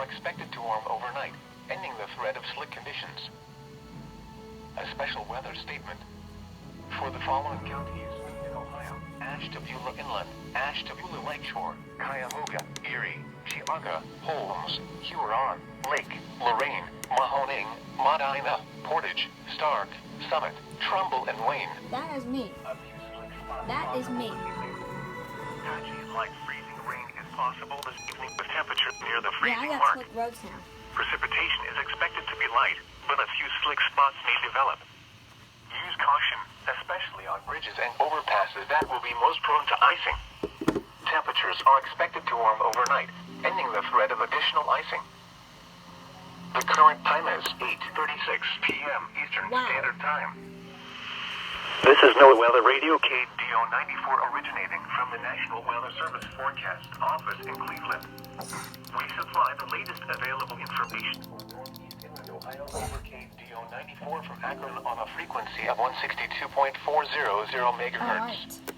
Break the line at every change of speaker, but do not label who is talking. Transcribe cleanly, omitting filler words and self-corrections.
are expected to warm overnight, ending the threat of slick conditions. A special weather statement for the following counties in Ohio: Ashtabula Inland, Ashtabula Lakeshore, Cuyahoga, Erie, Geauga, Holmes, Huron, Lake, Lorraine, Mahoning, Medina, Portage, Stark, Summit, Trumbull, and Wayne.
That is me. That is me.
Patchy light freezing rain is possible this evening with temperatures near the
Yeah,
freezing
I got
mark.
slick roads now.
Precipitation is expected to be light, but a few slick spots may develop. Use caution, especially on bridges and overpasses that will be most prone to icing. Temperatures are expected to warm overnight, ending the threat of additional icing. The current time is 8:36 p.m. Eastern Standard Time. This is NOAA Weather Radio KDO 94 originating from the National Weather Service Forecast Office in Cleveland. We supply the latest available information for Northeast Inland Ohio over KDO 94 from Akron on a frequency of 162.400 megahertz.
Alright.